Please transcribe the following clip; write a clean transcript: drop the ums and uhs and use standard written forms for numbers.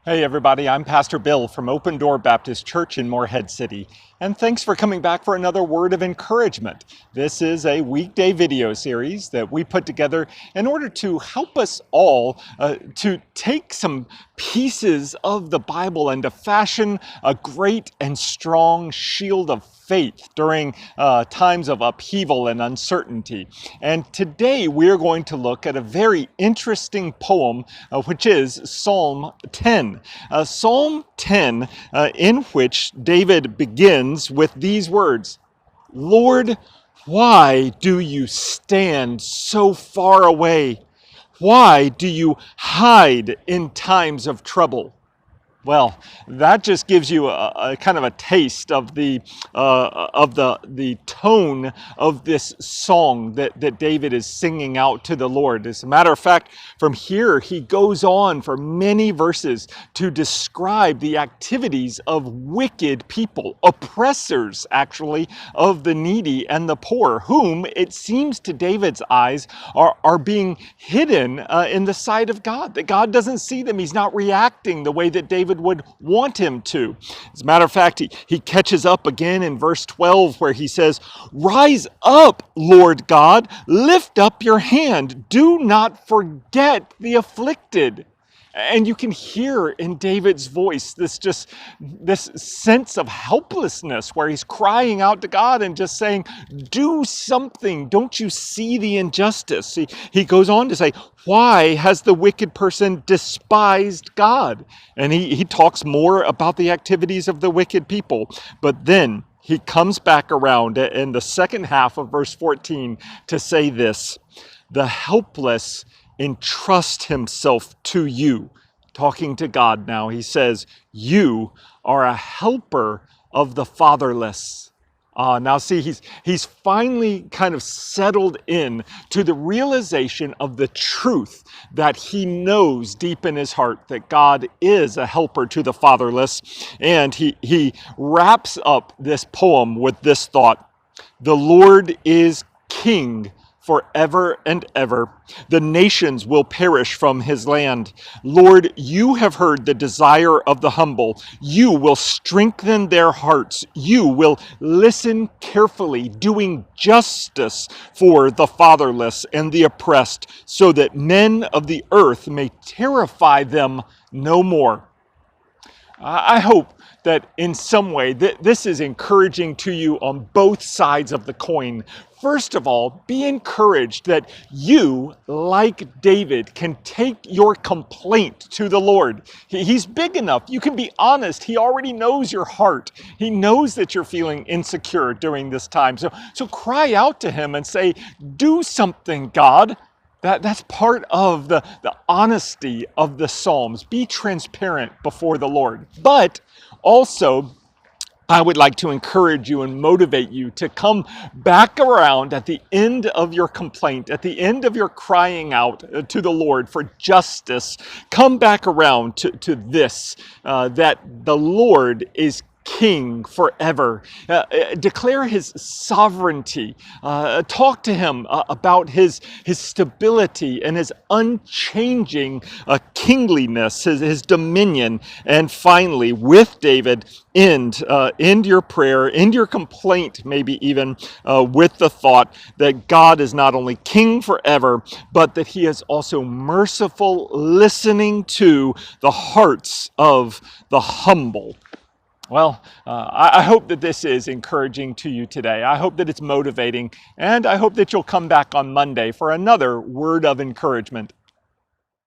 Hey everybody, I'm Pastor Bill from Open Door Baptist Church in Morehead City, and thanks for coming back for another word of encouragement. This is a weekday video series that we put together in order to help us all to take some pieces of the Bible and to fashion a great and strong shield of faith during times of upheaval and uncertainty. And today we're going to look at a very interesting poem, which is Psalm 10. Psalm 10, in which David begins with these words, "Lord, why do you stand so far away? Why do you hide in times of trouble?" Well, that just gives you a kind of a taste of the tone of this song that David is singing out to the Lord. As a matter of fact, from here he goes on for many verses to describe the activities of wicked people, oppressors actually of the needy and the poor, whom it seems to David's eyes are being hidden in the sight of God. That God doesn't see them. He's not reacting the way that David would want him to. As a matter of fact, he catches up again in verse 12 where he says, "Rise up, Lord God, lift up your hand. Do not forget the afflicted." And you can hear in David's voice this sense of helplessness where he's crying out to God and just saying, do something. Don't you see the injustice? He goes on to say, why has the wicked person despised God? And he talks more about the activities of the wicked people. But then he comes back around in the second half of verse 14 to say this, "The helpless entrust himself to you." Talking to God now, he says, "You are a helper of the fatherless." Now see, he's finally kind of settled in to the realization of the truth that he knows deep in his heart that God is a helper to the fatherless. And he wraps up this poem with this thought, "The Lord is king forever and ever. The nations will perish from his land. Lord, you have heard the desire of the humble. You will strengthen their hearts. You will listen carefully, doing justice for the fatherless and the oppressed, so that men of the earth may terrify them no more." I hope that in some way this is encouraging to you on both sides of the coin. First of all, be encouraged that you, like David, can take your complaint to the Lord. He's big enough. You can be honest. He already knows your heart. He knows that you're feeling insecure during this time. So cry out to him and say, do something, God. That's part of the honesty of the Psalms. Be transparent before the Lord. But also, I would like to encourage you and motivate you to come back around at the end of your complaint, at the end of your crying out to the Lord for justice. Come back around to this, that the Lord is king forever. Declare his sovereignty. Talk to him about his stability and his unchanging kingliness, his dominion. And finally, with David, end your prayer, end your complaint, maybe even with the thought that God is not only king forever, but that he is also merciful, listening to the hearts of the humble. Well, I hope that this is encouraging to you today. I hope that it's motivating, and I hope that you'll come back on Monday for another word of encouragement.